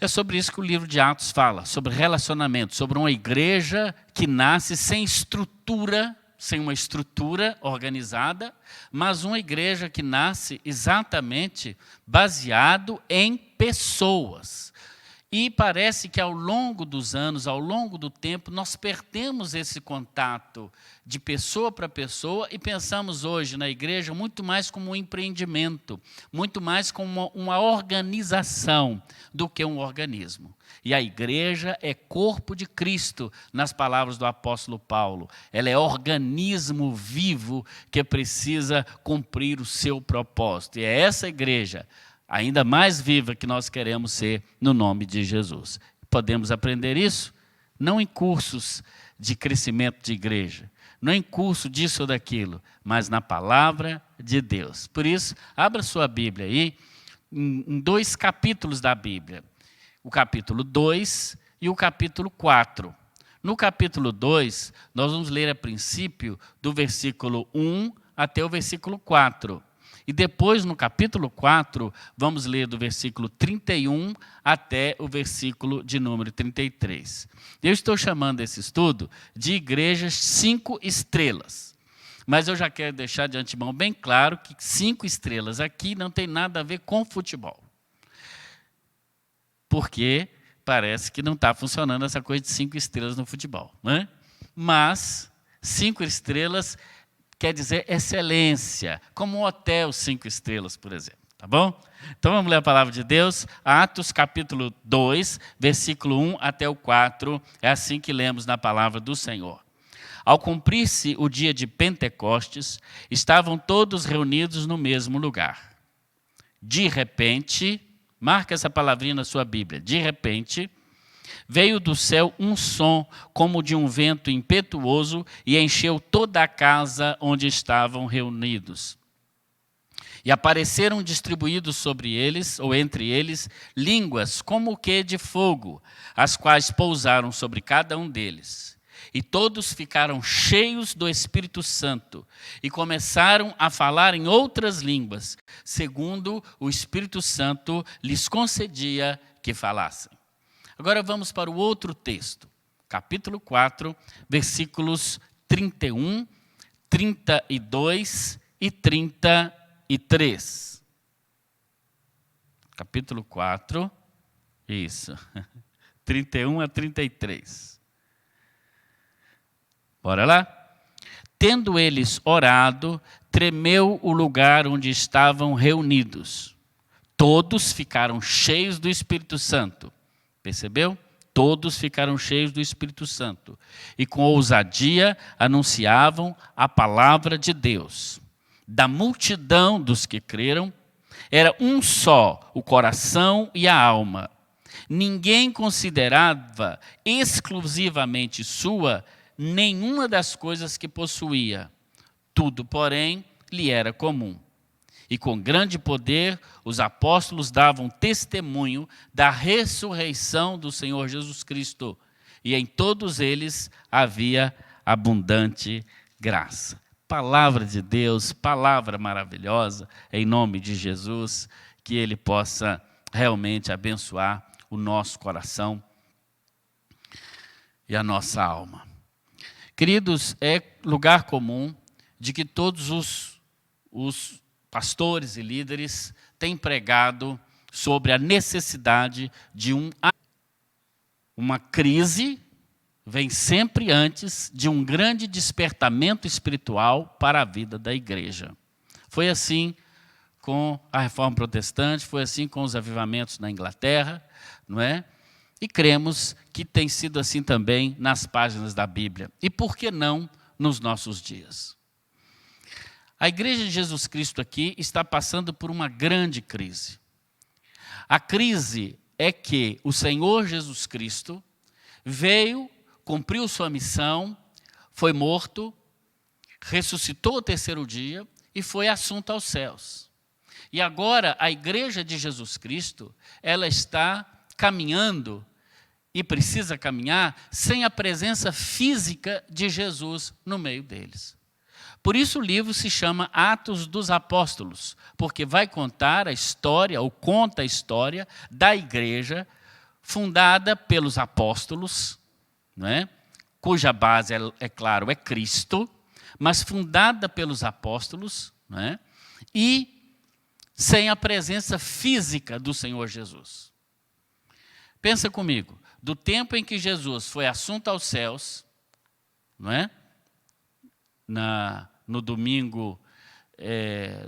É sobre isso que o livro de Atos fala, sobre relacionamento, sobre uma igreja que nasce sem estrutura, sem uma estrutura organizada, mas uma igreja que nasce exatamente baseado em pessoas. E parece que ao longo dos anos, ao longo do tempo, nós perdemos esse contato de pessoa para pessoa e pensamos hoje na igreja muito mais como um empreendimento, muito mais como uma organização do que um organismo. E a igreja é corpo de Cristo, nas palavras do apóstolo Paulo. Ela é organismo vivo que precisa cumprir o seu propósito. E é essa igreja ainda mais viva que nós queremos ser no nome de Jesus. Podemos aprender isso? Não em cursos de crescimento de igreja, não em curso disso ou daquilo, mas na palavra de Deus. Por isso, abra sua Bíblia aí, em 2 capítulos da Bíblia. O capítulo 2 e o capítulo 4. No capítulo 2, nós vamos ler a princípio do versículo 1 até o versículo 4. E depois, no capítulo 4, vamos ler do versículo 31 até o versículo de número 33. Eu estou chamando esse estudo de igrejas 5 estrelas. Mas eu já quero deixar de antemão bem claro que 5 estrelas aqui não tem nada a ver com futebol. Porque parece que não está funcionando essa coisa de 5 estrelas no futebol, né? Mas 5 estrelas quer dizer excelência, como um hotel 5 estrelas, por exemplo, tá bom? Então vamos ler a palavra de Deus, Atos capítulo 2, versículo 1 até o 4, é assim que lemos na palavra do Senhor. Ao cumprir-se o dia de Pentecostes, estavam todos reunidos no mesmo lugar. De repente, marca essa palavrinha na sua Bíblia, de repente, veio do céu um som como de um vento impetuoso e encheu toda a casa onde estavam reunidos. E apareceram distribuídos sobre eles, ou entre eles, línguas como que de fogo, as quais pousaram sobre cada um deles. E todos ficaram cheios do Espírito Santo e começaram a falar em outras línguas, segundo o Espírito Santo lhes concedia que falassem. Agora vamos para o outro texto, capítulo 4, versículos 31, 32 e 33. Capítulo 4, isso, 31 a 33. Bora lá? Tendo eles orado, tremeu o lugar onde estavam reunidos. Todos ficaram cheios do Espírito Santo. Percebeu? Todos ficaram cheios do Espírito Santo e com ousadia anunciavam a palavra de Deus. Da multidão dos que creram, era um só o coração e a alma. Ninguém considerava exclusivamente sua nenhuma das coisas que possuía. Tudo, porém, lhe era comum. E com grande poder, os apóstolos davam testemunho da ressurreição do Senhor Jesus Cristo. E em todos eles havia abundante graça. Palavra de Deus, palavra maravilhosa, em nome de Jesus, que Ele possa realmente abençoar o nosso coração e a nossa alma. Queridos, é lugar comum de que todos os pastores e líderes têm pregado sobre a necessidade de uma crise, vem sempre antes de um grande despertamento espiritual para a vida da igreja. Foi assim com a Reforma Protestante, foi assim com os avivamentos na Inglaterra, não é? E cremos que tem sido assim também nas páginas da Bíblia. E por que não nos nossos dias? A Igreja de Jesus Cristo aqui está passando por uma grande crise. A crise é que o Senhor Jesus Cristo veio, cumpriu sua missão, foi morto, ressuscitou ao terceiro dia e foi assunto aos céus. E agora a Igreja de Jesus Cristo, ela está caminhando e precisa caminhar sem a presença física de Jesus no meio deles. Por isso o livro se chama Atos dos Apóstolos, porque vai contar a história, ou conta a história da igreja, fundada pelos apóstolos, não é? Cuja base, é claro, é Cristo, mas fundada pelos apóstolos, não é? E sem a presença física do Senhor Jesus. Pensa comigo, do tempo em que Jesus foi assunto aos céus, não é? No domingo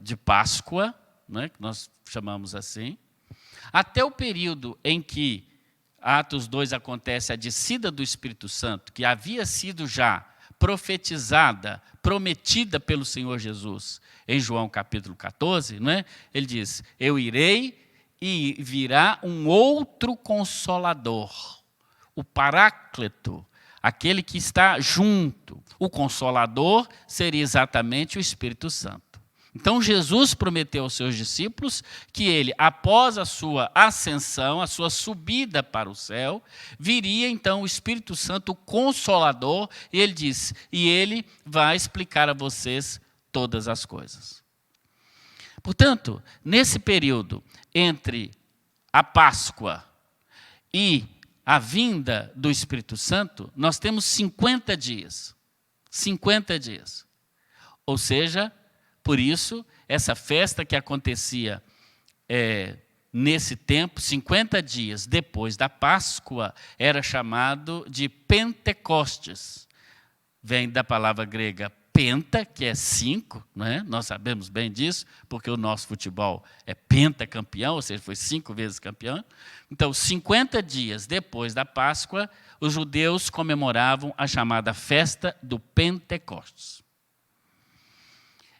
de Páscoa, não é? Que nós chamamos assim, até o período em que Atos 2 acontece a descida do Espírito Santo, que havia sido já profetizada, prometida pelo Senhor Jesus, em João capítulo 14, não é? Ele diz, eu irei e virá um outro Consolador, o Paráclito, aquele que está junto. O Consolador seria exatamente o Espírito Santo. Então Jesus prometeu aos seus discípulos que ele, após a sua ascensão, a sua subida para o céu, viria então o Espírito Santo, o Consolador, e ele diz, e ele vai explicar a vocês todas as coisas. Portanto, nesse período entre a Páscoa e a vinda do Espírito Santo, nós temos 50 dias. 50 dias. Ou seja, por isso, essa festa que acontecia nesse tempo, 50 dias depois da Páscoa, era chamado de Pentecostes. Vem da palavra grega penta, que é 5, não é? Nós sabemos bem disso, porque o nosso futebol é pentacampeão, ou seja, foi 5 vezes campeão. Então, 50 dias depois da Páscoa, os judeus comemoravam a chamada festa do Pentecostes.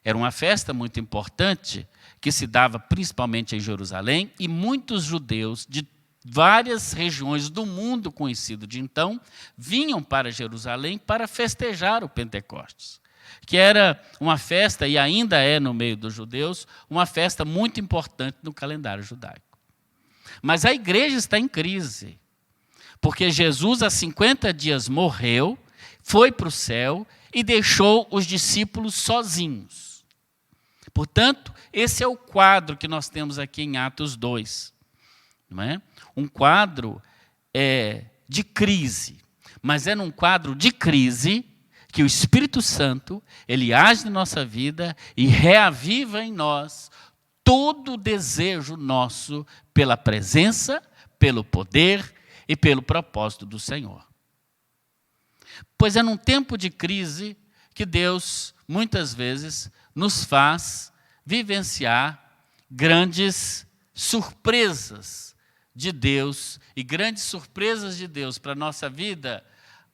Era uma festa muito importante, que se dava principalmente em Jerusalém, e muitos judeus de várias regiões do mundo conhecido de então, vinham para Jerusalém para festejar o Pentecostes, que era uma festa, e ainda é no meio dos judeus, uma festa muito importante no calendário judaico. Mas a igreja está em crise, porque Jesus há 50 dias morreu, foi para o céu e deixou os discípulos sozinhos. Portanto, esse é o quadro que nós temos aqui em Atos 2. Não é? Um quadro de crise, mas é num quadro de crise que o Espírito Santo, ele age na nossa vida e reaviva em nós todo o desejo nosso pela presença, pelo poder e pelo propósito do Senhor. Pois é num tempo de crise que Deus, muitas vezes, nos faz vivenciar grandes surpresas de Deus, e grandes surpresas de Deus para a nossa vida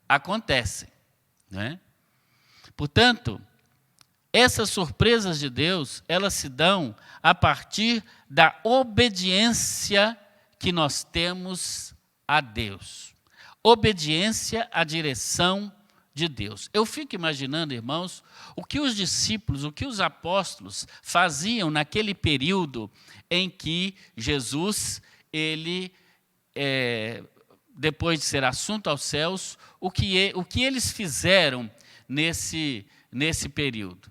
acontecem. Não é? Portanto, essas surpresas de Deus, elas se dão a partir da obediência que nós temos a Deus. Obediência à direção de Deus. Eu fico imaginando, irmãos, o que os discípulos, o que os apóstolos faziam naquele período em que Jesus, ele, depois de ser assunto aos céus, o que eles fizeram nesse período.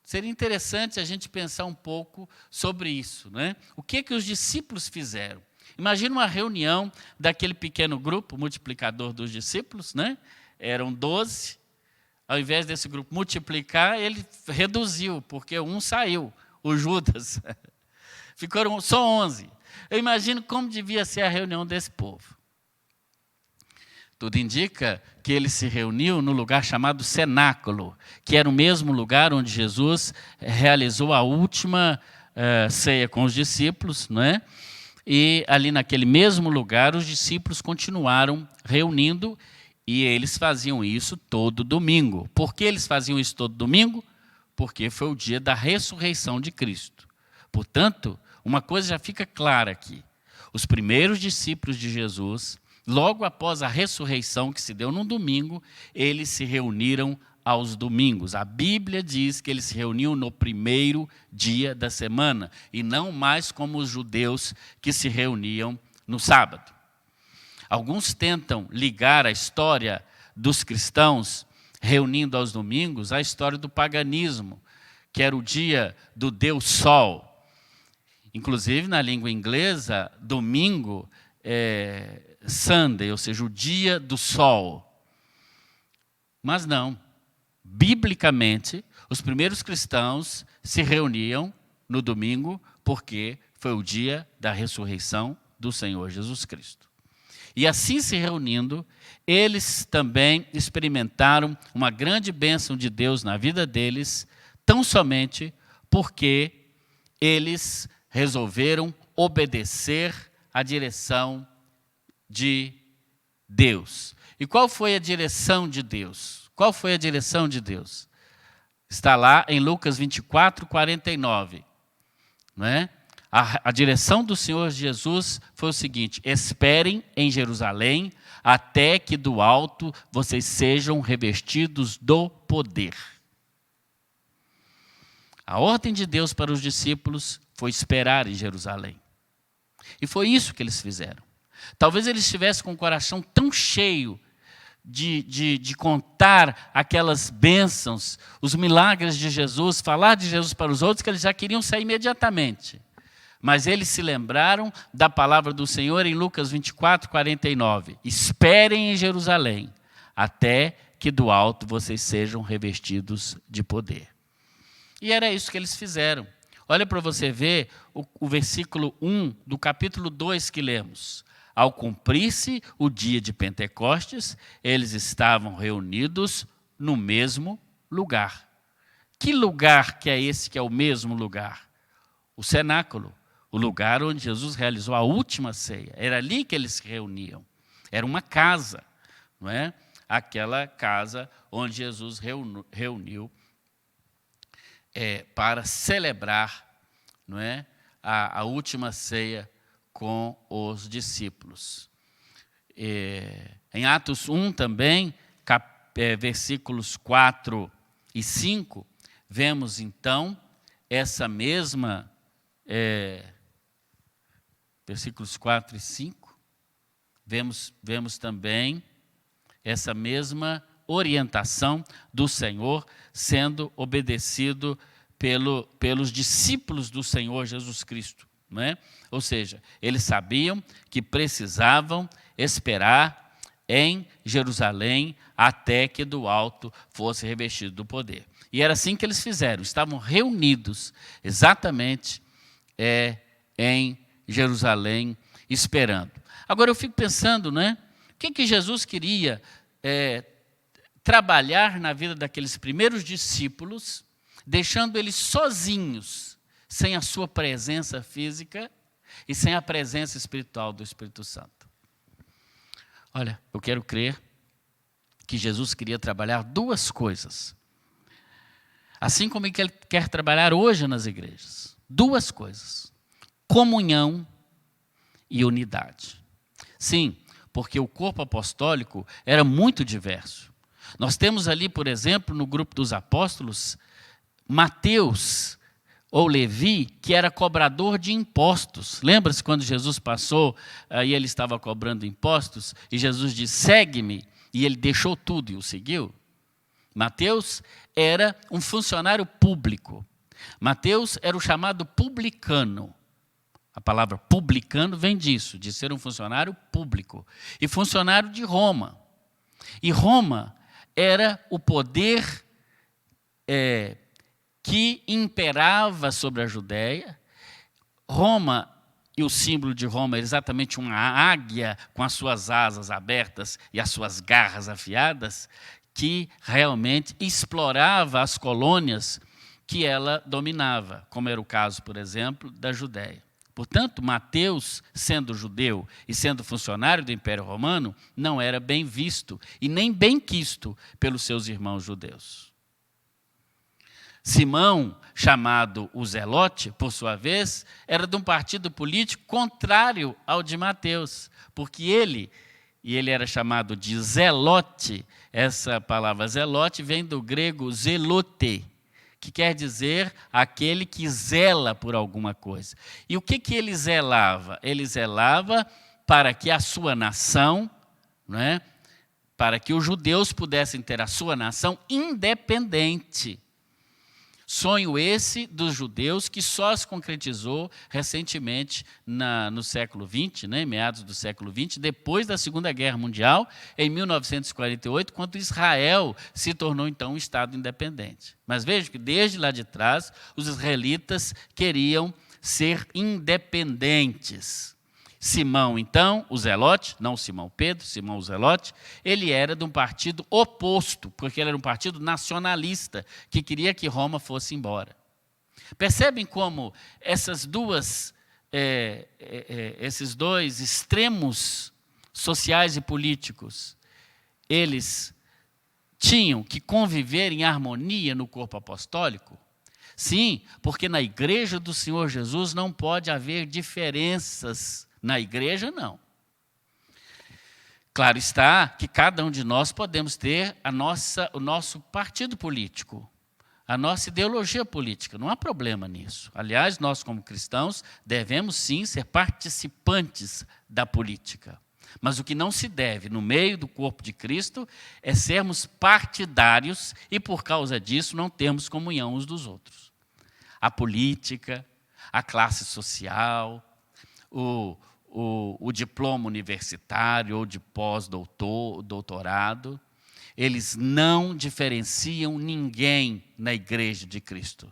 Seria interessante a gente pensar um pouco sobre isso, né? O que os discípulos fizeram? Imagina uma reunião daquele pequeno grupo multiplicador dos discípulos, né? Eram 12. Ao invés desse grupo multiplicar, ele reduziu, porque um saiu, o Judas. Ficaram só 11. Eu imagino como devia ser a reunião desse povo. Tudo indica que ele se reuniu no lugar chamado cenáculo, que era o mesmo lugar onde Jesus realizou a última ceia com os discípulos, não é? E ali naquele mesmo lugar os discípulos continuaram reunindo, e eles faziam isso todo domingo. Por que eles faziam isso todo domingo? Porque foi o dia da ressurreição de Cristo. Portanto, uma coisa já fica clara aqui. Os primeiros discípulos de Jesus, logo após a ressurreição que se deu num domingo, eles se reuniram aos domingos. A Bíblia diz que eles se reuniam no primeiro dia da semana, e não mais como os judeus que se reuniam no sábado. Alguns tentam ligar a história dos cristãos reunindo aos domingos à história do paganismo, que era o dia do Deus Sol. Inclusive, na língua inglesa, domingo Sunday, ou seja, o dia do sol. Mas não. Biblicamente, os primeiros cristãos se reuniam no domingo porque foi o dia da ressurreição do Senhor Jesus Cristo. E assim se reunindo, eles também experimentaram uma grande bênção de Deus na vida deles, tão somente porque eles resolveram obedecer à direção de Deus. E qual foi a direção de Deus? Qual foi a direção de Deus? Está lá em Lucas 24, 49. Não é? A direção do Senhor Jesus foi o seguinte: esperem em Jerusalém até que do alto vocês sejam revestidos do poder. A ordem de Deus para os discípulos foi esperar em Jerusalém. E foi isso que eles fizeram. Talvez eles estivessem com o coração tão cheio de contar aquelas bênçãos, os milagres de Jesus, falar de Jesus para os outros, que eles já queriam sair imediatamente. Mas eles se lembraram da palavra do Senhor em Lucas 24, 49. Esperem em Jerusalém, até que do alto vocês sejam revestidos de poder. E era isso que eles fizeram. Olha para você ver o versículo 1 do capítulo 2 que lemos. Ao cumprir-se o dia de Pentecostes, eles estavam reunidos no mesmo lugar. Que lugar que é esse que é o mesmo lugar? O cenáculo, o lugar onde Jesus realizou a última ceia. Era ali que eles se reuniam. Era uma casa, não é? Aquela casa onde Jesus reuniu para celebrar, não é, a última ceia com os discípulos. Em Atos 1 também, versículos 4 e 5, vemos então essa mesma, versículos 4 e 5, vemos também essa mesma orientação do Senhor sendo obedecido pelos discípulos do Senhor Jesus Cristo. Não é? Ou seja, eles sabiam que precisavam esperar em Jerusalém até que do alto fosse revestido do poder. E era assim que eles fizeram, estavam reunidos exatamente em Jerusalém, esperando. Agora eu fico pensando, né? O que Jesus queria trabalhar na vida daqueles primeiros discípulos, deixando eles sozinhos, sem a sua presença física e sem a presença espiritual do Espírito Santo. Olha, eu quero crer que Jesus queria trabalhar duas coisas. Assim como ele quer trabalhar hoje nas igrejas. Duas coisas: comunhão e unidade. Sim, porque o corpo apostólico era muito diverso. Nós temos ali, por exemplo, no grupo dos apóstolos, Mateus, ou Levi, que era cobrador de impostos. Lembra-se quando Jesus passou e ele estava cobrando impostos? E Jesus disse, segue-me. E ele deixou tudo e o seguiu. Mateus era um funcionário público. Mateus era o chamado publicano. A palavra publicano vem disso, de ser um funcionário público. E funcionário de Roma. E Roma era o poder que imperava sobre a Judéia. Roma, e o símbolo de Roma é exatamente uma águia com as suas asas abertas e as suas garras afiadas, que realmente explorava as colônias que ela dominava, como era o caso, por exemplo, da Judéia. Portanto, Mateus, sendo judeu e sendo funcionário do Império Romano, não era bem visto e nem bem quisto pelos seus irmãos judeus. Simão, chamado o Zelote, por sua vez, era de um partido político contrário ao de Mateus, porque ele era chamado de Zelote. Essa palavra Zelote vem do grego zelote, que quer dizer aquele que zela por alguma coisa. E o que ele zelava? Ele zelava para que a sua nação, não é? Para que os judeus pudessem ter a sua nação independente. Sonho esse dos judeus que só se concretizou recentemente no século XX, né, meados do século XX, depois da Segunda Guerra Mundial, em 1948, quando Israel se tornou então um Estado independente. Mas veja que desde lá de trás, os israelitas queriam ser independentes. Simão, então, o Zelote, não Simão Pedro, Simão o Zelote, ele era de um partido oposto, porque ele era um partido nacionalista, que queria que Roma fosse embora. Percebem como esses dois extremos sociais e políticos, eles tinham que conviver em harmonia no corpo apostólico? Sim, porque na igreja do Senhor Jesus não pode haver diferenças. Na igreja, não. Claro está que cada um de nós podemos ter o nosso partido político, a nossa ideologia política, não há problema nisso. Aliás, nós como cristãos devemos sim ser participantes da política. Mas o que não se deve no meio do corpo de Cristo é sermos partidários e por causa disso não termos comunhão uns dos outros. A política, a classe social, o diploma universitário ou de pós-doutorado, eles não diferenciam ninguém na igreja de Cristo.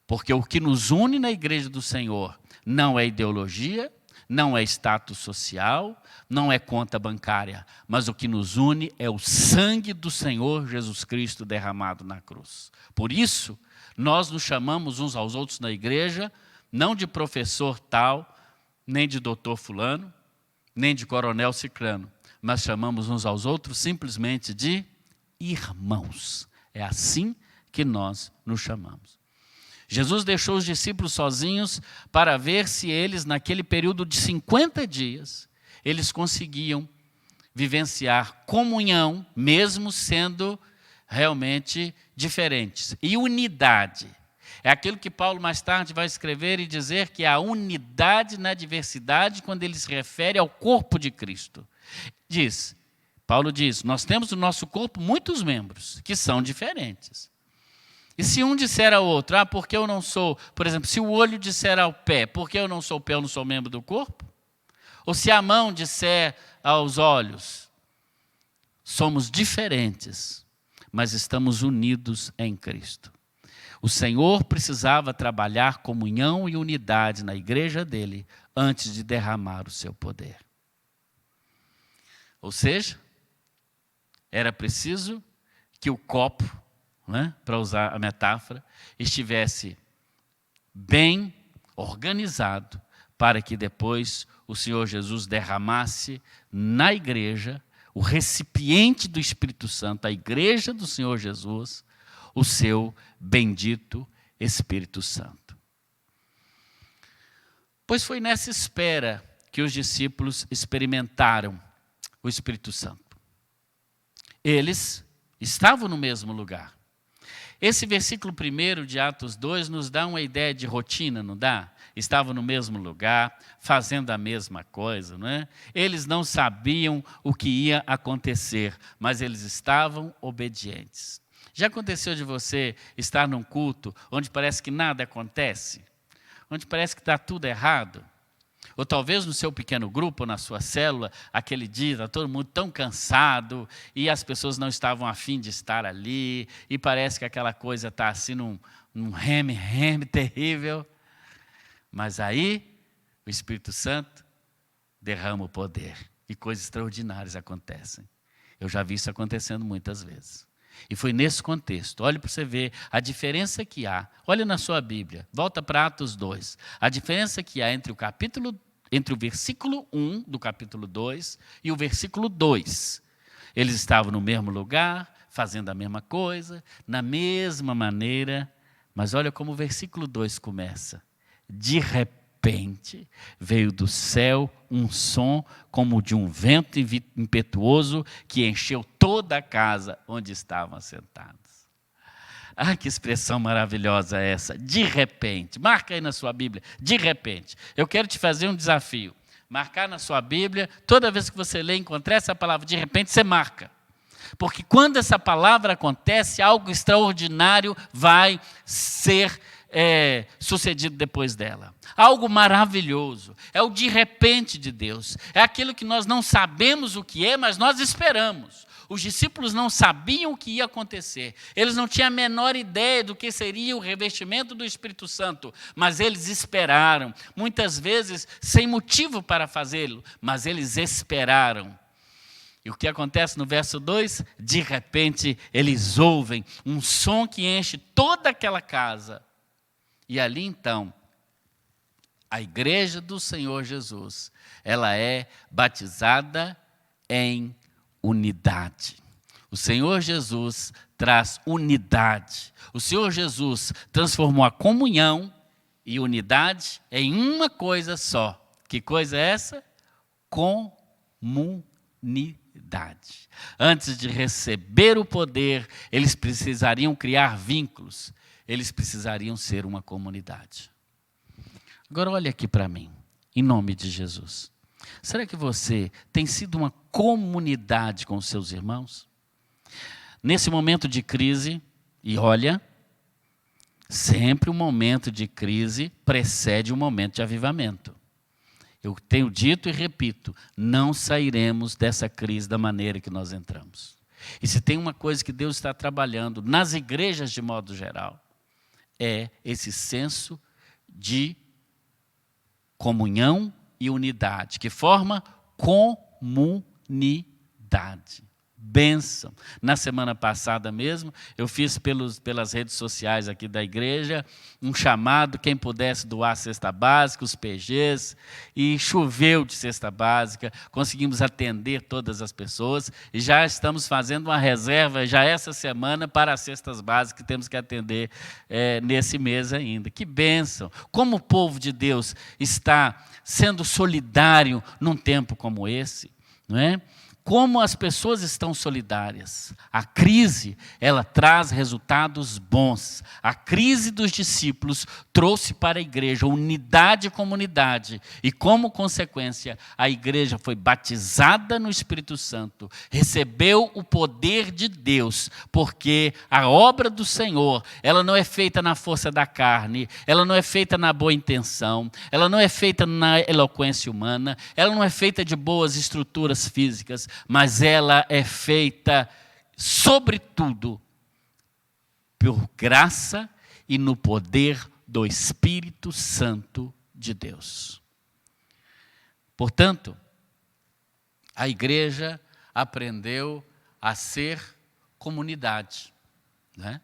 Porque o que nos une na igreja do Senhor não é ideologia, não é status social, não é conta bancária, mas o que nos une é o sangue do Senhor Jesus Cristo derramado na cruz. Por isso, nós nos chamamos uns aos outros na igreja, não de professor tal, nem de doutor fulano, nem de coronel ciclano, mas chamamos uns aos outros simplesmente de irmãos. É assim que nós nos chamamos. Jesus deixou os discípulos sozinhos para ver se eles, naquele período de 50 dias, eles conseguiam vivenciar comunhão, mesmo sendo realmente diferentes. E unidade. É aquilo que Paulo mais tarde vai escrever e dizer que é a unidade na diversidade quando ele se refere ao corpo de Cristo. Paulo diz, nós temos no nosso corpo muitos membros que são diferentes. E se um disser ao outro, porque eu não sou, por exemplo, se o olho disser ao pé, porque eu não sou o pé, eu não sou membro do corpo? Ou se a mão disser aos olhos, somos diferentes, mas estamos unidos em Cristo. O Senhor precisava trabalhar comunhão e unidade na igreja dele antes de derramar o seu poder. Ou seja, era preciso que o copo, para usar a metáfora, estivesse bem organizado para que depois o Senhor Jesus derramasse na igreja, o recipiente do Espírito Santo, a igreja do Senhor Jesus, o seu bendito Espírito Santo. Pois foi nessa espera que os discípulos experimentaram o Espírito Santo. Eles estavam no mesmo lugar. Esse versículo 1 de Atos 2 nos dá uma ideia de rotina, não dá? Estavam no mesmo lugar, fazendo a mesma coisa, não é? Eles não sabiam o que ia acontecer, mas eles estavam obedientes. Já aconteceu de você estar num culto onde parece que nada acontece? Onde parece que está tudo errado? Ou talvez no seu pequeno grupo, ou na sua célula, aquele dia está todo mundo tão cansado e as pessoas não estavam a fim de estar ali e parece que aquela coisa está assim num reme terrível. Mas aí o Espírito Santo derrama o poder e coisas extraordinárias acontecem. Eu já vi isso acontecendo muitas vezes. E foi nesse contexto, olhe para você ver a diferença que há. Olha na sua Bíblia, volta para Atos 2. A diferença que há entre o versículo 1 do capítulo 2 e o versículo 2. Eles estavam no mesmo lugar, fazendo a mesma coisa, na mesma maneira. Mas olha como o versículo 2 começa. De repente, veio do céu um som como de um vento impetuoso que encheu toda a casa onde estavam assentados. Ah, que expressão maravilhosa é essa, de repente. Marca aí na sua Bíblia, de repente. Eu quero te fazer um desafio. Marcar na sua Bíblia, toda vez que você lê e encontrar essa palavra, de repente, você marca. Porque quando essa palavra acontece, algo extraordinário vai ser sucedido depois dela. Algo maravilhoso. É o de repente de Deus. É aquilo que nós não sabemos o que é, mas nós esperamos. Os discípulos não sabiam o que ia acontecer. Eles não tinham a menor ideia do que seria o revestimento do Espírito Santo, mas eles esperaram. Muitas vezes sem motivo para fazê-lo, mas eles esperaram. E o que acontece no verso 2? De repente, eles ouvem um som que enche toda aquela casa. E ali, então, a igreja do Senhor Jesus, ela é batizada em unidade. O Senhor Jesus traz unidade. O Senhor Jesus transformou a comunhão e unidade em uma coisa só. Que coisa é essa? Comunidade. Antes de receber o poder, eles precisariam criar vínculos. Eles precisariam ser uma comunidade. Agora olha aqui para mim, em nome de Jesus. Será que você tem sido uma comunidade com os seus irmãos? Nesse momento de crise, e olha, sempre um momento de crise precede um momento de avivamento. Eu tenho dito e repito, não sairemos dessa crise da maneira que nós entramos. E se tem uma coisa que Deus está trabalhando nas igrejas de modo geral, é esse senso de comunhão e unidade, que forma comunidade. Bênção. Na semana passada mesmo, eu fiz pelas redes sociais aqui da igreja um chamado, quem pudesse doar cesta básica, os PGs, e choveu de cesta básica, conseguimos atender todas as pessoas, e já estamos fazendo uma reserva, já essa semana, para as cestas básicas que temos que atender nesse mês ainda. Que bênção! Como o povo de Deus está sendo solidário num tempo como esse, não é? Como as pessoas estão solidárias. A crise, ela traz resultados bons. A crise dos discípulos trouxe para a igreja unidade e comunidade. E como consequência, a igreja foi batizada no Espírito Santo, recebeu o poder de Deus, porque a obra do Senhor, ela não é feita na força da carne, ela não é feita na boa intenção, ela não é feita na eloquência humana, ela não é feita de boas estruturas físicas, mas ela é feita, sobretudo, por graça e no poder do Espírito Santo de Deus. Portanto, a igreja aprendeu a ser comunidade, né?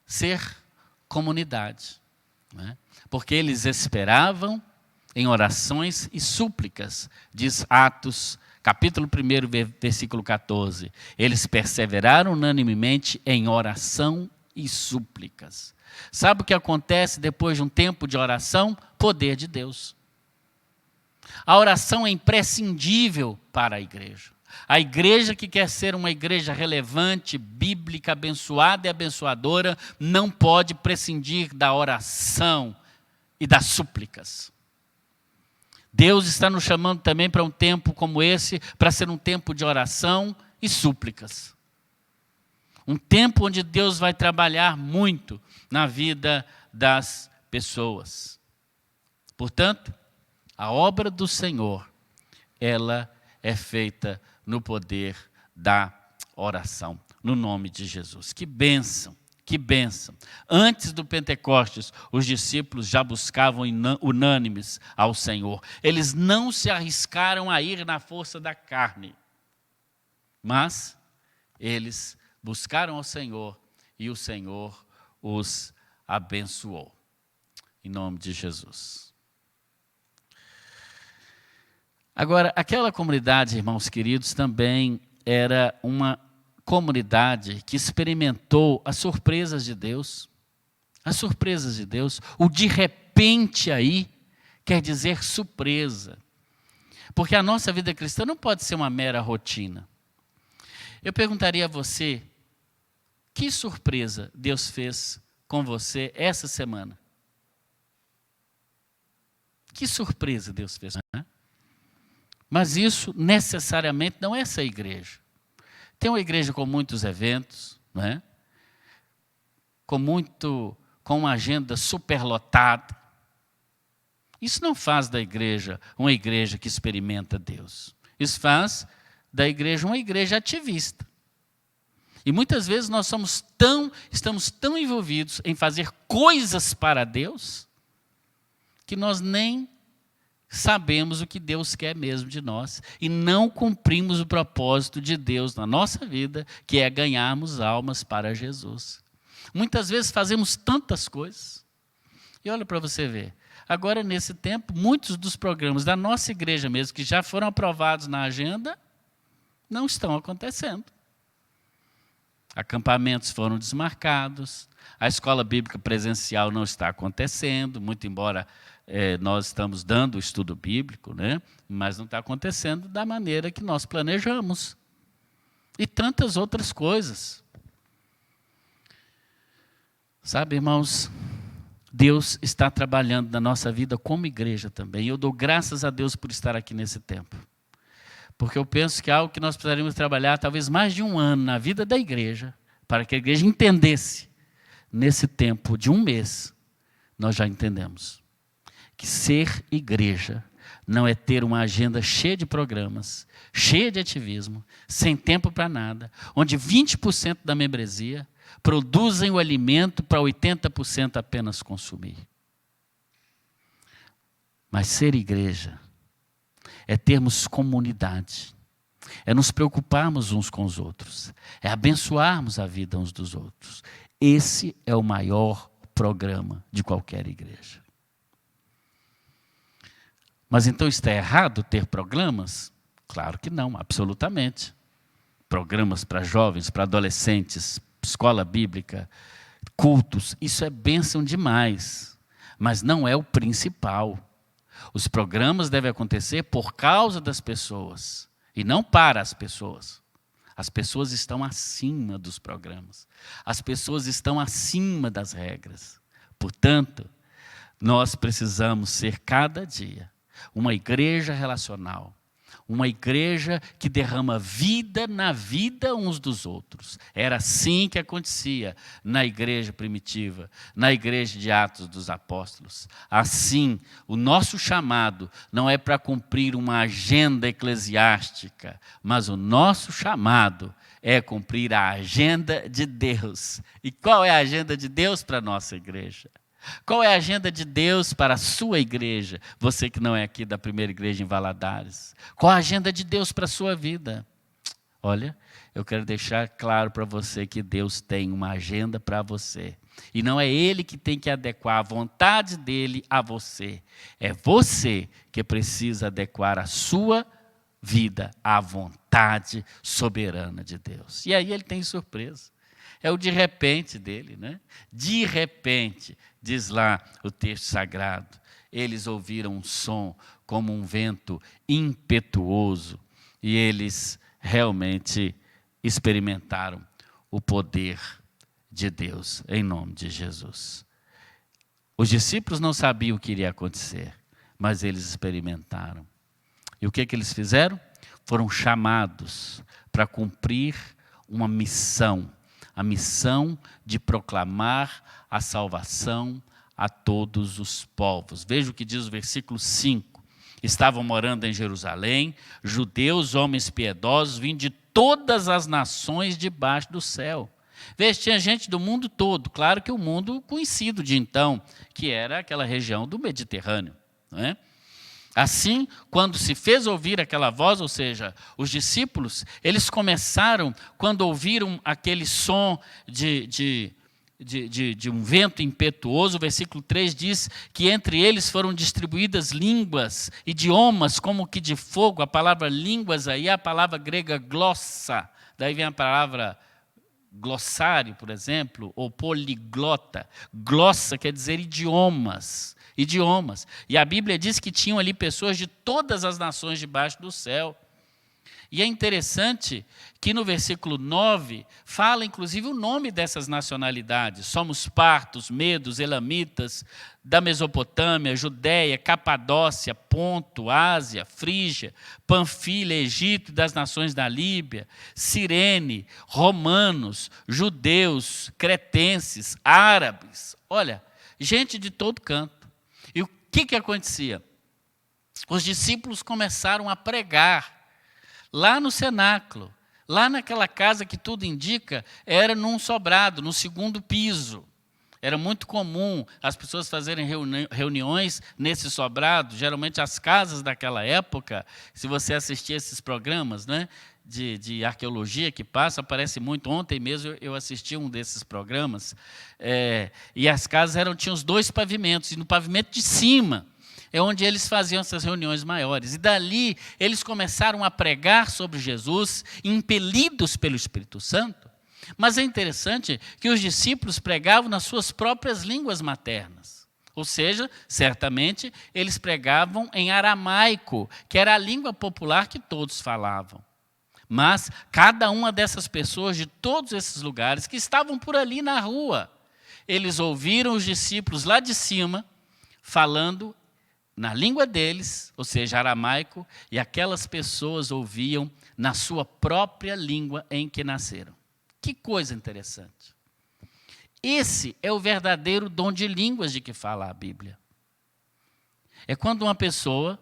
Ser comunidade, né? Porque eles esperavam em orações e súplicas, diz Atos capítulo 1, versículo 14. Eles perseveraram unanimemente em oração e súplicas. Sabe o que acontece depois de um tempo de oração? Poder de Deus. A oração é imprescindível para a igreja. A igreja que quer ser uma igreja relevante, bíblica, abençoada e abençoadora, não pode prescindir da oração e das súplicas. Deus está nos chamando também para um tempo como esse, para ser um tempo de oração e súplicas. Um tempo onde Deus vai trabalhar muito na vida das pessoas. Portanto, a obra do Senhor, ela é feita no poder da oração, no nome de Jesus. Que bênção! Que bênção! Antes do Pentecostes, os discípulos já buscavam unânimes ao Senhor. Eles não se arriscaram a ir na força da carne, mas eles buscaram ao Senhor e o Senhor os abençoou. Em nome de Jesus. Agora, aquela comunidade, irmãos queridos, também era uma comunidade que experimentou as surpresas de Deus. As surpresas de Deus. O de repente aí quer dizer surpresa. Porque a nossa vida cristã não pode ser uma mera rotina. Eu perguntaria a você, que surpresa Deus fez com você essa semana? Que surpresa Deus fez, né? Mas isso necessariamente não é essa igreja. Tem uma igreja com muitos eventos, não é? Com uma agenda superlotada. Isso não faz da igreja uma igreja que experimenta Deus. Isso faz da igreja uma igreja ativista. E muitas vezes nós estamos tão envolvidos em fazer coisas para Deus, que nós nem sabemos o que Deus quer mesmo de nós e não cumprimos o propósito de Deus na nossa vida, que é ganharmos almas para Jesus. Muitas vezes fazemos tantas coisas. E olha para você ver, agora nesse tempo, muitos dos programas da nossa igreja mesmo, que já foram aprovados na agenda, não estão acontecendo. Acampamentos foram desmarcados, a escola bíblica presencial não está acontecendo, muito embora nós estamos dando o estudo bíblico, né? Mas não está acontecendo da maneira que nós planejamos. E tantas outras coisas. Sabe, irmãos, Deus está trabalhando na nossa vida como igreja também. E eu dou graças a Deus por estar aqui nesse tempo. Porque eu penso que é algo que nós precisaríamos trabalhar talvez mais de um ano na vida da igreja, para que a igreja entendesse, nesse tempo de um mês, nós já entendemos que ser igreja não é ter uma agenda cheia de programas, cheia de ativismo, sem tempo para nada, onde 20% da membresia produzem o alimento para 80% apenas consumir. Mas ser igreja é termos comunidade, é nos preocuparmos uns com os outros, é abençoarmos a vida uns dos outros. Esse é o maior programa de qualquer igreja. Mas então está errado ter programas? Claro que não, absolutamente. Programas para jovens, para adolescentes, escola bíblica, cultos, isso é bênção demais, mas não é o principal. Os programas devem acontecer por causa das pessoas e não para as pessoas. As pessoas estão acima dos programas. As pessoas estão acima das regras. Portanto, nós precisamos ser cada dia uma igreja relacional, uma igreja que derrama vida na vida uns dos outros. Era assim que acontecia na igreja primitiva, na igreja de Atos dos Apóstolos. Assim, o nosso chamado não é para cumprir uma agenda eclesiástica, mas o nosso chamado é cumprir a agenda de Deus. E qual é a agenda de Deus para a nossa igreja? Qual é a agenda de Deus para a sua igreja? Você que não é aqui da primeira igreja em Valadares. Qual a agenda de Deus para a sua vida? Olha, eu quero deixar claro para você que Deus tem uma agenda para você. E não é Ele que tem que adequar a vontade dEle a você. É você que precisa adequar a sua vida à vontade soberana de Deus. E aí Ele tem surpresa. É o de repente dele, né? De repente, diz lá o texto sagrado, eles ouviram um som como um vento impetuoso e eles realmente experimentaram o poder de Deus em nome de Jesus. Os discípulos não sabiam o que iria acontecer, mas eles experimentaram. E o que eles fizeram? Foram chamados para cumprir uma missão. A missão de proclamar a salvação a todos os povos. Veja o que diz o versículo 5. Estavam morando em Jerusalém, judeus, homens piedosos, vindo de todas as nações debaixo do céu. Veja, tinha gente do mundo todo, claro que o mundo conhecido de então, que era aquela região do Mediterrâneo, não é? Assim, quando se fez ouvir aquela voz, ou seja, os discípulos, eles começaram, quando ouviram aquele som de um vento impetuoso, o versículo 3 diz que entre eles foram distribuídas línguas, idiomas como que de fogo. A palavra línguas aí é a palavra grega glossa, daí vem a palavra glossário, por exemplo, ou poliglota. Glossa quer dizer idiomas. E a Bíblia diz que tinham ali pessoas de todas as nações debaixo do céu. E é interessante que no versículo 9, fala inclusive o nome dessas nacionalidades. Somos partos, medos, elamitas, da Mesopotâmia, Judéia, Capadócia, Ponto, Ásia, Frígia, Panfilha, Egito e das nações da Líbia, Cirene, romanos, judeus, cretenses, árabes. Olha, gente de todo canto. E o que acontecia? Os discípulos começaram a pregar lá no cenáculo, lá naquela casa que tudo indica, era num sobrado, no segundo piso. Era muito comum as pessoas fazerem reuniões nesse sobrado, geralmente as casas daquela época, se você assistir esses programas, né, de arqueologia que passa, aparece muito. Ontem mesmo eu assisti um desses programas, e as casas tinham os 2 pavimentos, e no pavimento de cima é onde eles faziam essas reuniões maiores. E dali eles começaram a pregar sobre Jesus, impelidos pelo Espírito Santo. Mas é interessante que os discípulos pregavam nas suas próprias línguas maternas. Ou seja, certamente, eles pregavam em aramaico, que era a língua popular que todos falavam. Mas cada uma dessas pessoas de todos esses lugares que estavam por ali na rua, eles ouviram os discípulos lá de cima falando na língua deles, ou seja, aramaico, e aquelas pessoas ouviam na sua própria língua em que nasceram. Que coisa interessante. Esse é o verdadeiro dom de línguas de que fala a Bíblia. É quando uma pessoa,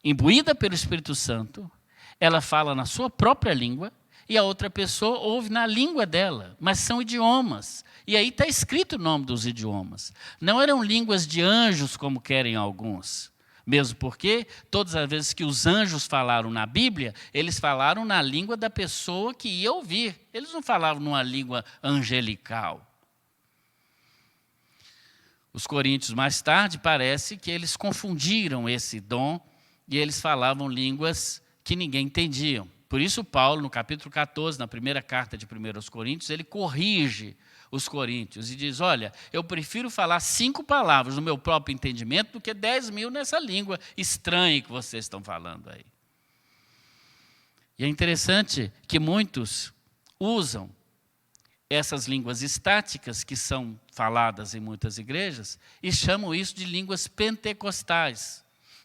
imbuída pelo Espírito Santo, ela fala na sua própria língua e a outra pessoa ouve na língua dela, mas são idiomas. E aí está escrito o nome dos idiomas. Não eram línguas de anjos, como querem alguns. Mesmo porque, todas as vezes que os anjos falaram na Bíblia, eles falaram na língua da pessoa que ia ouvir. Eles não falavam numa língua angelical. Os coríntios, mais tarde, parece que eles confundiram esse dom e eles falavam línguas que ninguém entendia. Por isso, Paulo, no capítulo 14, na primeira carta de 1 Coríntios, ele corrige os coríntios e diz: olha, eu prefiro falar 5 palavras no meu próprio entendimento do que 10.000 nessa língua estranha que vocês estão falando aí. E é interessante que muitos usam essas línguas estáticas que são faladas em muitas igrejas e chamam isso de línguas pentecostais.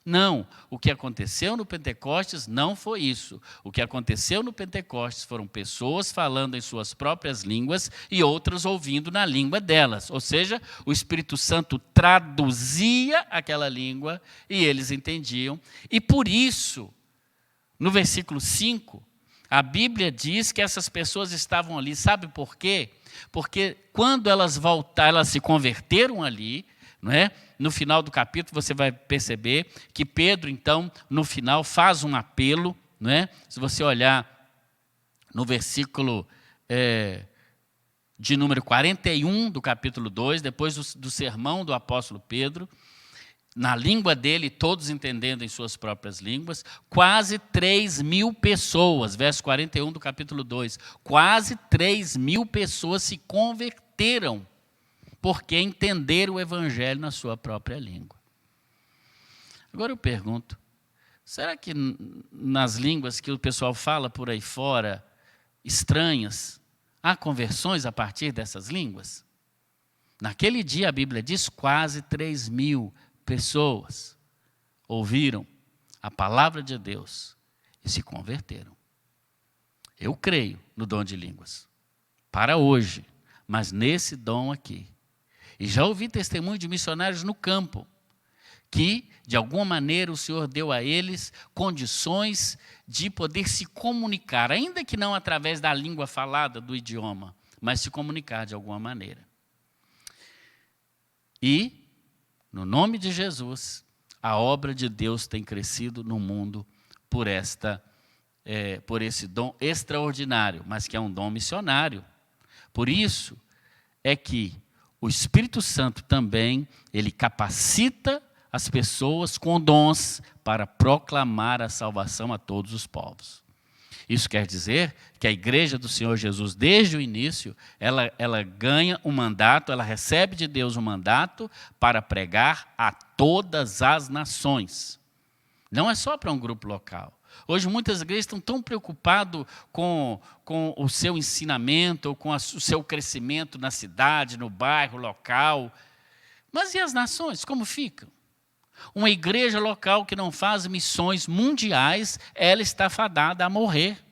Não, o que aconteceu no Pentecostes não foi isso. O que aconteceu no Pentecostes foram pessoas falando em suas próprias línguas e outras ouvindo na língua delas. Ou seja, o Espírito Santo traduzia aquela língua e eles entendiam. E por isso, no versículo 5, a Bíblia diz que essas pessoas estavam ali. Sabe por quê? Porque quando elas voltaram, elas se converteram ali, não é? No final do capítulo você vai perceber que Pedro, então, no final faz um apelo, não é? Se você olhar no versículo de número 41 do capítulo 2, depois do sermão do apóstolo Pedro, na língua dele, todos entendendo em suas próprias línguas, quase 3.000 pessoas, verso 41 do capítulo 2, quase 3.000 pessoas se converteram porque entenderam o evangelho na sua própria língua. Agora eu pergunto, será que nas línguas que o pessoal fala por aí fora, estranhas, há conversões a partir dessas línguas? Naquele dia a Bíblia diz quase 3.000 pessoas ouviram a palavra de Deus e se converteram. Eu creio no dom de línguas, para hoje, mas nesse dom aqui. E já ouvi testemunho de missionários no campo, que, de alguma maneira, o Senhor deu a eles condições de poder se comunicar, ainda que não através da língua falada, do idioma, mas se comunicar de alguma maneira. E, no nome de Jesus, a obra de Deus tem crescido no mundo por esse dom extraordinário, mas que é um dom missionário. Por isso é que o Espírito Santo também, ele capacita as pessoas com dons para proclamar a salvação a todos os povos. Isso quer dizer que a igreja do Senhor Jesus, desde o início, ela ganha um mandato, ela recebe de Deus um mandato para pregar a todas as nações. Não é só para um grupo local. Hoje muitas igrejas estão tão preocupadas com o seu ensinamento, ou com o seu crescimento na cidade, no bairro, local. Mas e as nações, como ficam? Uma igreja local que não faz missões mundiais, ela está fadada a morrer.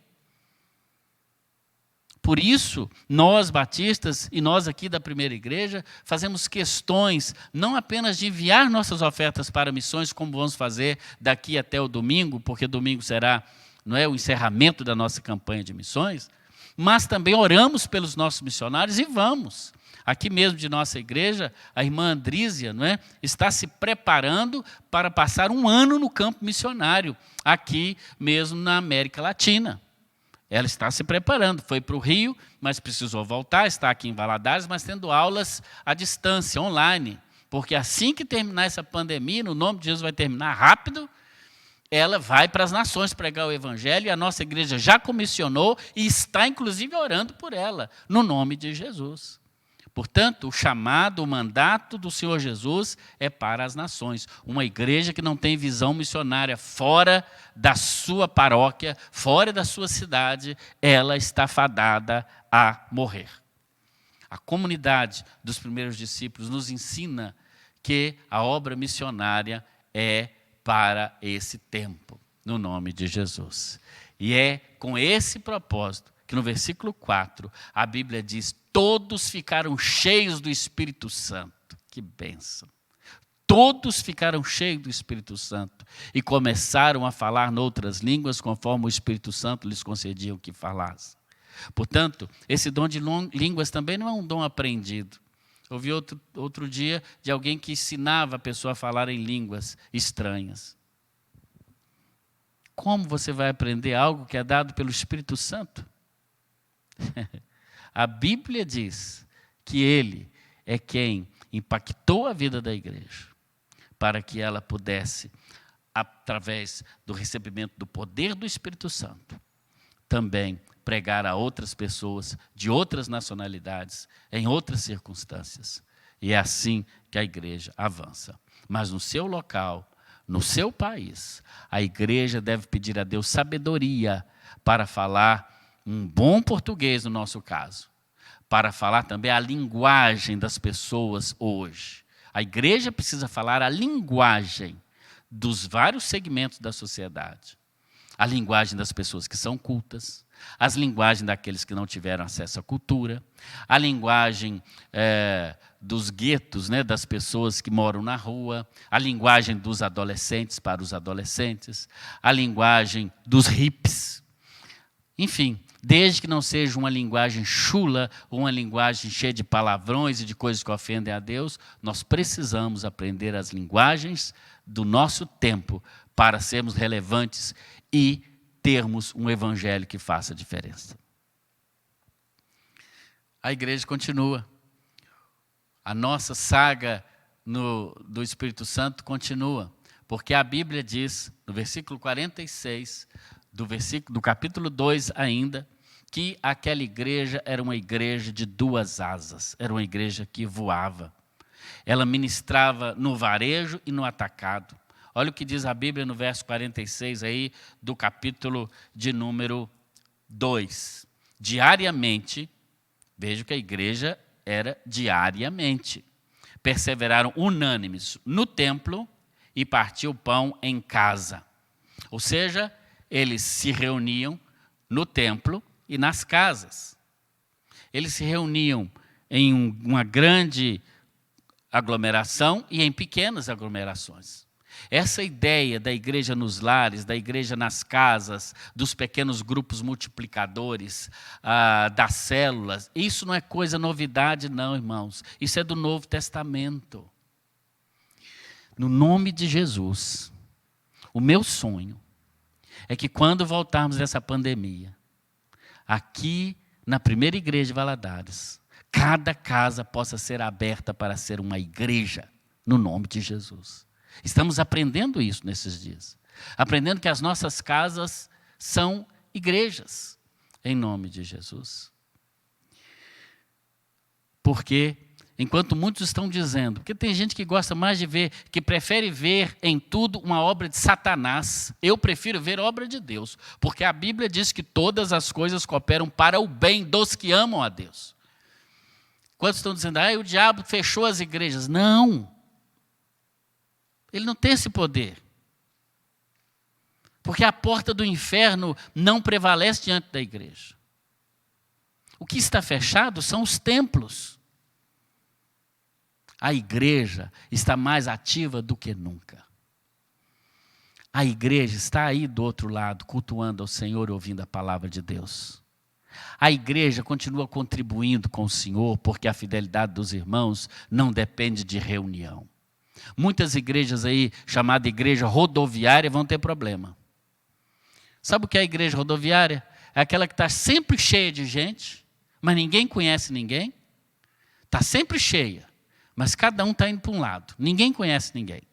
Por isso, nós batistas e nós aqui da primeira igreja fazemos questões não apenas de enviar nossas ofertas para missões, como vamos fazer daqui até o domingo, porque domingo será, não é, o encerramento da nossa campanha de missões, mas também oramos pelos nossos missionários e vamos. Aqui mesmo de nossa igreja, a irmã Andrísia, não é, está se preparando para passar 1 ano no campo missionário, aqui mesmo na América Latina. Ela está se preparando, foi para o Rio, mas precisou voltar, está aqui em Valadares, mas tendo aulas à distância, online. Porque assim que terminar essa pandemia, no nome de Jesus vai terminar rápido, ela vai para as nações pregar o Evangelho, e a nossa igreja já comissionou e está inclusive orando por ela, no nome de Jesus. Portanto, o chamado, o mandato do Senhor Jesus é para as nações. Uma igreja que não tem visão missionária fora da sua paróquia, fora da sua cidade, ela está fadada a morrer. A comunidade dos primeiros discípulos nos ensina que a obra missionária é para esse tempo, no nome de Jesus. E é com esse propósito que no versículo 4, a Bíblia diz: todos ficaram cheios do Espírito Santo. Que bênção! Todos ficaram cheios do Espírito Santo e começaram a falar noutras línguas, conforme o Espírito Santo lhes concedia o que falassem. Portanto, esse dom de línguas também não é um dom aprendido. Ouvi outro dia de alguém que ensinava a pessoa a falar em línguas estranhas. Como você vai aprender algo que é dado pelo Espírito Santo? A Bíblia diz que Ele é quem impactou a vida da igreja, para que ela pudesse, através do recebimento do poder do Espírito Santo, também pregar a outras pessoas de outras nacionalidades, em outras circunstâncias. E é assim que a igreja avança. Mas no seu local, no seu país, a igreja deve pedir a Deus sabedoria para falar um bom português, no nosso caso, para falar também a linguagem das pessoas hoje. A igreja precisa falar a linguagem dos vários segmentos da sociedade. A linguagem das pessoas que são cultas, as linguagens daqueles que não tiveram acesso à cultura, a linguagem dos guetos, né, das pessoas que moram na rua, a linguagem dos adolescentes para os adolescentes, a linguagem dos hippies. Enfim, desde que não seja uma linguagem chula, ou uma linguagem cheia de palavrões e de coisas que ofendem a Deus, nós precisamos aprender as linguagens do nosso tempo para sermos relevantes e termos um evangelho que faça diferença. A igreja continua. A nossa saga do Espírito Santo continua, porque a Bíblia diz, no versículo 46, do capítulo 2 ainda, que aquela igreja era uma igreja de 2 asas, era uma igreja que voava. Ela ministrava no varejo e no atacado. Olha o que diz a Bíblia no verso 46 aí, do capítulo de número 2. Diariamente, veja que a igreja era diariamente. Perseveraram unânimes no templo e partiam o pão em casa. Ou seja, eles se reuniam no templo e nas casas. Eles se reuniam em uma grande aglomeração e em pequenas aglomerações. Essa ideia da igreja nos lares, da igreja nas casas, dos pequenos grupos multiplicadores, das células, isso não é coisa novidade não, irmãos. Isso é do Novo Testamento. No nome de Jesus, o meu sonho é que quando voltarmos dessa pandemia, aqui na primeira igreja de Valadares, cada casa possa ser aberta para ser uma igreja, no nome de Jesus. Estamos aprendendo isso nesses dias. Aprendendo que as nossas casas são igrejas, em nome de Jesus. Porque enquanto muitos estão dizendo. Porque tem gente que gosta mais de ver, que prefere ver em tudo uma obra de Satanás. Eu prefiro ver obra de Deus, porque a Bíblia diz que todas as coisas cooperam para o bem dos que amam a Deus. Quantos estão dizendo, o diabo fechou as igrejas? Não. Ele não tem esse poder. Porque a porta do inferno não prevalece diante da igreja. O que está fechado são os templos. A igreja está mais ativa do que nunca. A igreja está aí do outro lado, cultuando ao Senhor e ouvindo a palavra de Deus. A igreja continua contribuindo com o Senhor, porque a fidelidade dos irmãos não depende de reunião. Muitas igrejas aí, chamada igreja rodoviária, vão ter problema. Sabe o que é a igreja rodoviária? É aquela que está sempre cheia de gente, mas ninguém conhece ninguém. Está sempre cheia, mas cada um está indo para um lado. Ninguém conhece ninguém.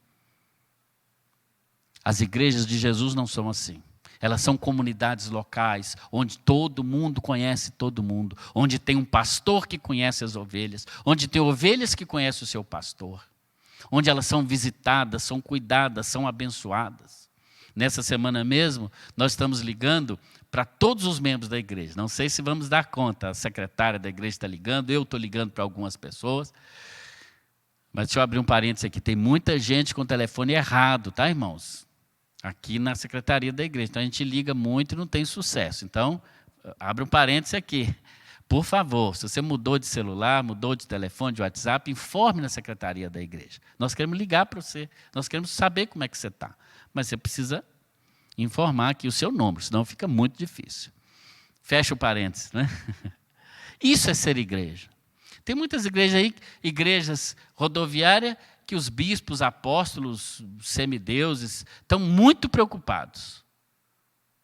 As igrejas de Jesus não são assim. Elas são comunidades locais, onde todo mundo conhece todo mundo. Onde tem um pastor que conhece as ovelhas. Onde tem ovelhas que conhecem o seu pastor. Onde elas são visitadas, são cuidadas, são abençoadas. Nessa semana mesmo, nós estamos ligando para todos os membros da igreja. Não sei se vamos dar conta, a secretária da igreja está ligando, eu estou ligando para algumas pessoas. Mas deixa eu abrir um parênteses aqui, tem muita gente com o telefone errado, tá, irmãos? Aqui na secretaria da igreja. Então a gente liga muito e não tem sucesso. Então, abre um parênteses aqui. Por favor, se você mudou de celular, mudou de telefone, de WhatsApp, informe na secretaria da igreja. Nós queremos ligar para você, nós queremos saber como é que você está. Mas você precisa informar aqui o seu número, senão fica muito difícil. Fecha o parênteses, né? Isso é ser igreja. Tem muitas igrejas aí, igrejas rodoviárias, que os bispos, apóstolos, semideuses, estão muito preocupados.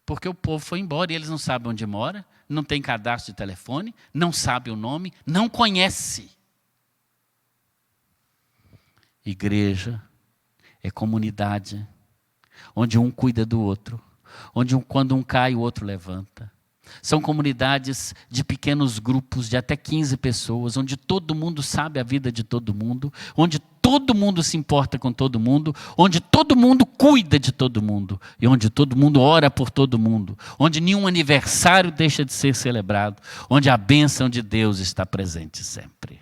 Porque o povo foi embora e eles não sabem onde mora, não tem cadastro de telefone, não sabe o nome, não conhece. Igreja é comunidade, onde um cuida do outro, onde quando um cai, o outro levanta. São comunidades de pequenos grupos, de até 15 pessoas, onde todo mundo sabe a vida de todo mundo, onde todo mundo se importa com todo mundo, onde todo mundo cuida de todo mundo, e onde todo mundo ora por todo mundo, onde nenhum aniversário deixa de ser celebrado, onde a bênção de Deus está presente sempre.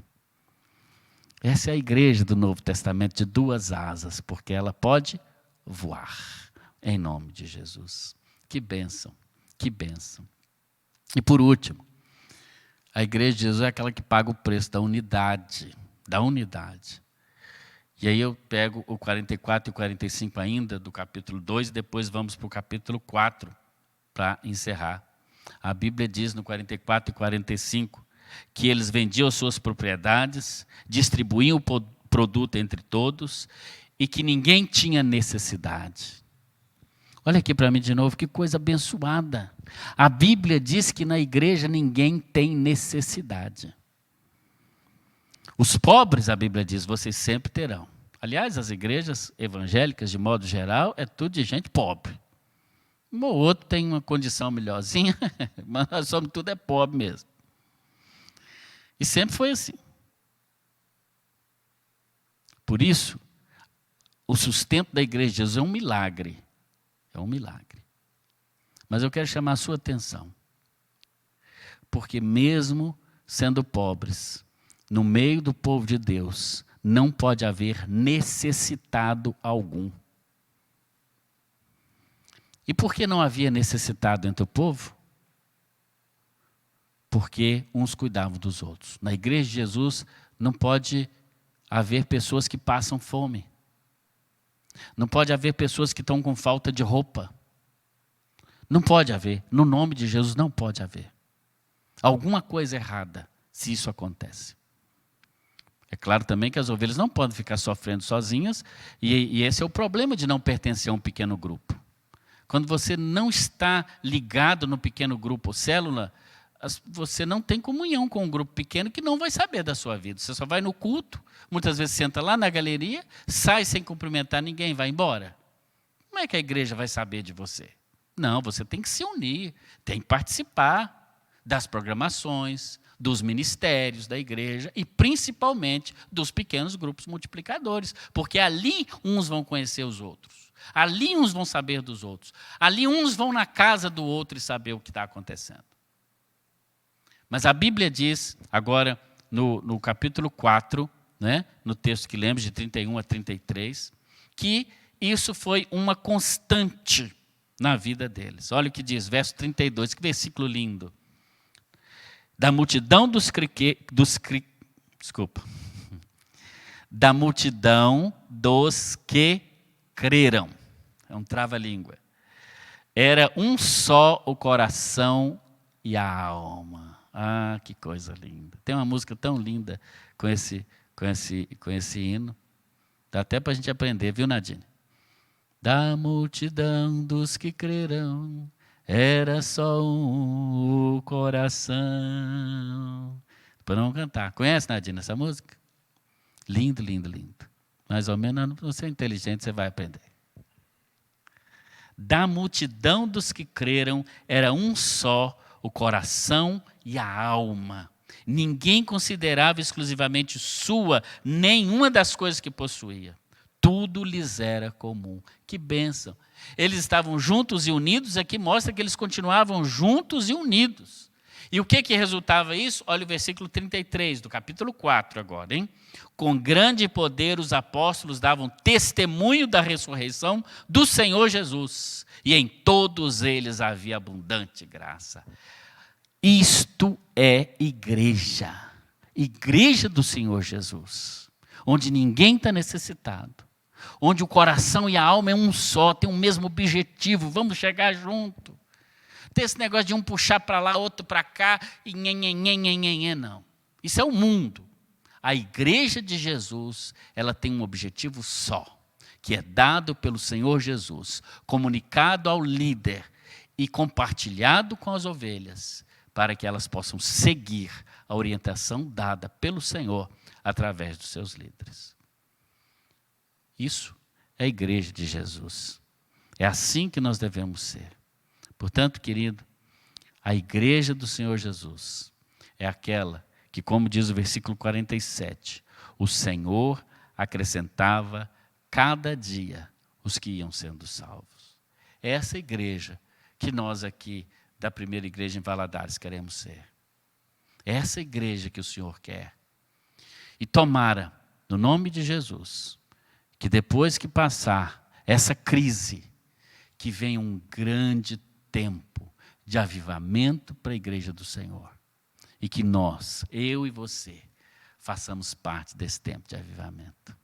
Essa é a igreja do Novo Testamento de duas asas, porque ela pode voar, em nome de Jesus. Que bênção, que bênção. E por último, a igreja de Jesus é aquela que paga o preço da unidade, da unidade. E aí eu pego o 44 e o 45 ainda, do capítulo 2, e depois vamos para o capítulo 4, para encerrar. A Bíblia diz no 44 e 45, que eles vendiam suas propriedades, distribuíam o produto entre todos, e que ninguém tinha necessidade. Olha aqui para mim de novo, que coisa abençoada. A Bíblia diz que na igreja ninguém tem necessidade. Os pobres, a Bíblia diz, vocês sempre terão. Aliás, as igrejas evangélicas, de modo geral, é tudo de gente pobre. Um ou outro tem uma condição melhorzinha, mas nós somos tudo é pobre mesmo. E sempre foi assim. Por isso, o sustento da igreja de Jesus é um milagre. É um milagre. Mas eu quero chamar a sua atenção. Porque mesmo sendo pobres, no meio do povo de Deus, não pode haver necessitado algum. E por que não havia necessitado entre o povo? Porque uns cuidavam dos outros. Na igreja de Jesus não pode haver pessoas que passam fome. Não pode haver pessoas que estão com falta de roupa. Não pode haver. No nome de Jesus não pode haver. Alguma coisa errada se isso acontece. É claro também que as ovelhas não podem ficar sofrendo sozinhas, e esse é o problema de não pertencer a um pequeno grupo. Quando você não está ligado no pequeno grupo ou célula, você não tem comunhão com um grupo pequeno que não vai saber da sua vida. Você só vai no culto, muitas vezes senta lá na galeria, sai sem cumprimentar ninguém, vai embora. Como é que a igreja vai saber de você? Não, você tem que se unir, tem que participar das programações, dos ministérios da igreja e principalmente dos pequenos grupos multiplicadores, porque ali uns vão conhecer os outros, ali uns vão saber dos outros, ali uns vão na casa do outro e saber o que está acontecendo. Mas a Bíblia diz, agora no capítulo 4, né, no texto que lemos, de 31 a 33, que isso foi uma constante na vida deles. Olha o que diz, verso 32, que versículo lindo. Da multidão da multidão dos que creram. É um trava-língua. Era um só o coração e a alma. Ah, que coisa linda. Tem uma música tão linda com esse hino. Dá até para a gente aprender, viu, Nadine? Da multidão dos que crerão, era só um o coração. Para não cantar. Conhece, Nadine, essa música? Lindo, lindo, lindo. Mais ou menos, você é inteligente, você vai aprender. Da multidão dos que creram, era um só o coração e a alma. Ninguém considerava exclusivamente sua nenhuma das coisas que possuía. Tudo lhes era comum. Que bênção. Eles estavam juntos e unidos, aqui mostra que eles continuavam juntos e unidos. E o que resultava isso? Olha o versículo 33 do capítulo 4 agora, hein? Com grande poder os apóstolos davam testemunho da ressurreição do Senhor Jesus. E em todos eles havia abundante graça. Isto é igreja. Igreja do Senhor Jesus. Onde ninguém está necessitado. Onde o coração e a alma é um só, tem um mesmo objetivo, vamos chegar junto. Tem esse negócio de um puxar para lá, outro para cá, e não. Isso é o mundo. A igreja de Jesus, ela tem um objetivo só, que é dado pelo Senhor Jesus, comunicado ao líder e compartilhado com as ovelhas, para que elas possam seguir a orientação dada pelo Senhor através dos seus líderes. Isso é a igreja de Jesus. É assim que nós devemos ser. Portanto, querido, a igreja do Senhor Jesus é aquela que, como diz o versículo 47, o Senhor acrescentava cada dia os que iam sendo salvos. É essa igreja que nós aqui, da primeira igreja em Valadares, queremos ser. É essa igreja que o Senhor quer. E tomara, no nome de Jesus, que depois que passar essa crise, que venha um grande tempo de avivamento para a igreja do Senhor. E que nós, eu e você, façamos parte desse tempo de avivamento.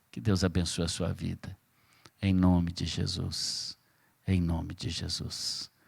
Que Deus abençoe a sua vida. Em nome de Jesus. Em nome de Jesus.